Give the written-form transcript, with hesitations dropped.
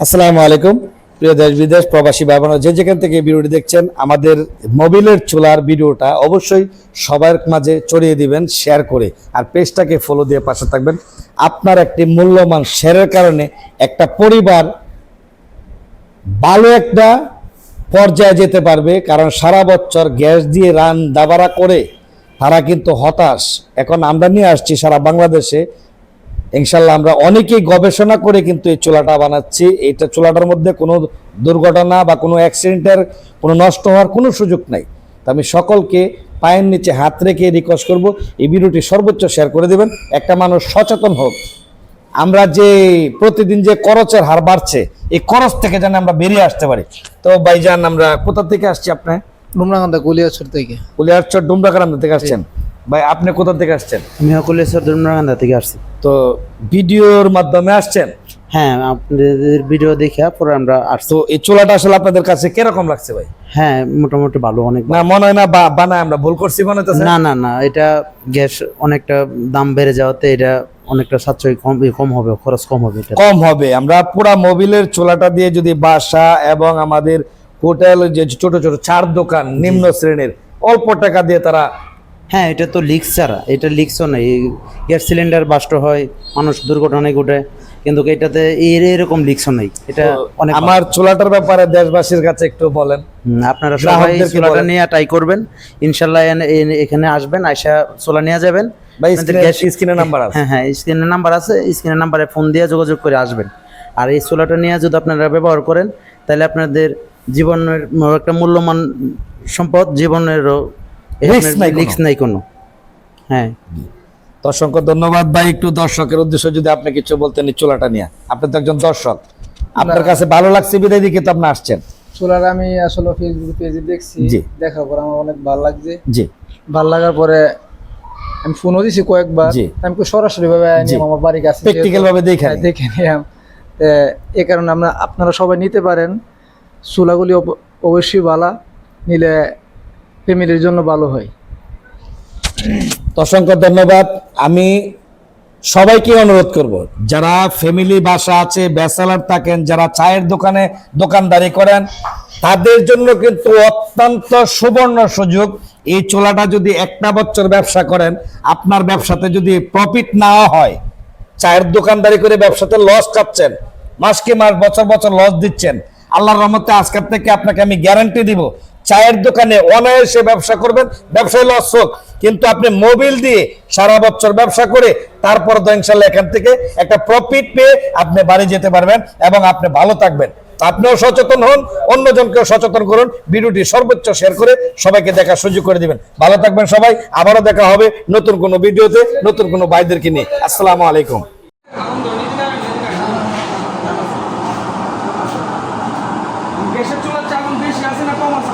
আসসালামু আলাইকুম প্রিয় দেশ বিদেশ প্রবাসী ভাই বোনেরা যে যেখান থেকে ভিডিওটি দেখছেন আমাদের মোবিলের চুলার ভিডিওটা অবশ্যই সবার মাঝে ছড়িয়ে দিবেন শেয়ার করে আর পেজটাকে ফলো দিয়ে পাশে থাকবেন। আপনার একটি মূল্যবান শেয়ারের কারণে একটা পরিবার ভালো একটা পর্যায়ে যেতে পারবে, কারণ সারা বছর গ্যাস দিয়ে দাবারা করে তারা কিন্তু হতাশ। এখন আমরা নিয়ে আসছি সারা বাংলাদেশে, ইনশাল্লাহ আমরা অনেকেই গবেষণা করে কিন্তু এই চুলাটা বানাচ্ছি। এইটা চুলাটার মধ্যে কোনো দুর্ঘটনা বা কোনো অ্যাক্সিডেন্টের কোনো নষ্ট হওয়ার কোনো সুযোগ নাই। তো আমি সকলকে পায়ের নিচে হাত রেখে রিকোয়েস্ট করব এই ভিডিওটি সর্বোচ্চ শেয়ার করে দেবেন, একটা মানুষ সচেতন হোক। আমরা যে প্রতিদিন যে খরচের হার বাড়ছে, এই খরচ থেকে যেন আমরা বেরিয়ে আসতে পারি। তো ভাইজান, আমরা কোথা থেকে আসছি? আপনি ডুমরাকান্দা কুলিয়াছর থেকে। কুলিয়ারচর ডুমরাকান্দা থেকে আসছেন? ভাই আপনি কোথা থেকে আসছেন? আমি কুলিয়াছর ডুমরাকান্দা থেকে আসছি। তো ভিডিওর মাধ্যমে আসছেন? হ্যাঁ, আপনাদের ভিডিও দেখে পরে আমরা আসছি। তো এই চুলাটা আসলে আপনাদের কাছে কিরকম লাগছে ভাই? হ্যাঁ, মোটামুটি ভালো, অনেক না মনে হয় না বানায় আমরা ভুল করছি মনে হচ্ছে? না না না, এটা গ্যাস অনেকটা দাম বেড়ে যাওয়াতে এটা অনেকটা সাশ্রয় কম হবে, খরচ কম হবে, এটা কম হবে। আমরা পুরা মোবিলের চুলাটা দিয়ে যদি বাসা এবং আমাদের হোটেল যে ছোট ছোট চার দোকান নিম্ন শ্রেণীর অল্প টাকা দিয়ে তারা। হ্যাঁ, এটা তো লিক্স ছাড়া, এটা লিক্সও নেই। গ্যাস সিলিন্ডার বাস্ট হয়, মানুষ দুর্ঘটনায় ঘটে, কিন্তু এটাতে এরকম লিক্সও নেই। এটা অনেক আমার চুলাটার ব্যাপারে দেশবাসীর কাছে একটু বলেন। আপনারা সবাই চুলাটা নিয়ে ট্রাই করবেন, ইনশাল্লাহ এখানে আসবেন, আয়সা চুলা নিয়ে যাবেন। ভাই স্ক্রিনে নাম্বার আছে? হ্যাঁ, স্ক্রিনের নাম্বার আছে, স্ক্রিনের নাম্বারে ফোন দিয়ে যোগাযোগ করে আসবেন। আর এই চুলাটা নিয়ে যদি আপনারা ব্যবহার করেন তাহলে আপনাদের জীবনের একটা মূল্যবান সম্পদ, জীবনেরও রিস্ক নাই কোনো। হ্যাঁ, তো অসংখ্য ধন্যবাদ ভাই। একটু দর্শকের উদ্দেশ্যে যদি আপনি কিছু বলতেন এই চুলাটা নিয়ে। আপনি তো একজন দর্শক, আপনার কাছে ভালো লাগছে বিদায় দিকে তো আপনি আসছেন। চুলার আমি আসলে ফেসবুক পেজে দেখছি, জি। দেখার পর আমার অনেক ভালো লাগছে। জি। ভালো লাগার পরে আমি ফোনও দিছি কয়েকবার। জি। আমি সরাসরি ভাবে আমার বাড়ির কাছে প্র্যাকটিক্যাল ভাবে দেখে নিলাম। এই কারণে আপনারা সবাই নিতে পারেন। চুলাগুলি অবশ্যই ভালো, নিলে ফ্যামিলির জন্য ভালো হয়। অসংখ্য ধন্যবাদ। আমি সবাইকে অনুরোধ করব, যারা ফ্যামিলি বাসা আছে, ব্যাচেলার থাকেন, যারা চায়ের দোকানে দোকানদারি করেন, তাদের জন্য কিন্তু অত্যন্ত সুবর্ণ সুযোগ। এই চুলাটা যদি একটা বছর ব্যবসা করেন, আপনার ব্যবসাতে যদি প্রফিট না হয়, চায়ের দোকানদারি করে ব্যবসাতে লস খাচ্ছেন, মাসকে মাস বছর বছর লস দিচ্ছেন, আল্লাহর রহমতে আজকের থেকে আপনাকে আমি গ্যারান্টি দিব চায়ের দোকানে অনায়াসে ব্যবসা করবেন, ব্যবসায় লস হোক, কিন্তু আপনি মোবিল দিয়ে সারা বছর ব্যবসা করে তারপর তো ইনশাল্লাহ এখান থেকে একটা প্রফিট পেয়ে আপনি বাড়ি যেতে পারবেন এবং আপনি ভালো থাকবেন। আপনিও সচেতন হন, অন্যজনকেও সচেতন করুন, ভিডিওটি সর্বোচ্চ শেয়ার করে সবাইকে দেখার সুযোগ করে দিবেন। ভালো থাকবেন সবাই, আবারও দেখা হবে নতুন কোনো ভিডিওতে নতুন কোনো ভাইদেরকে নিয়ে। আসসালামু আলাইকুম। গ্যাসের চুলার চাপ বেশি আছে না কম আছে?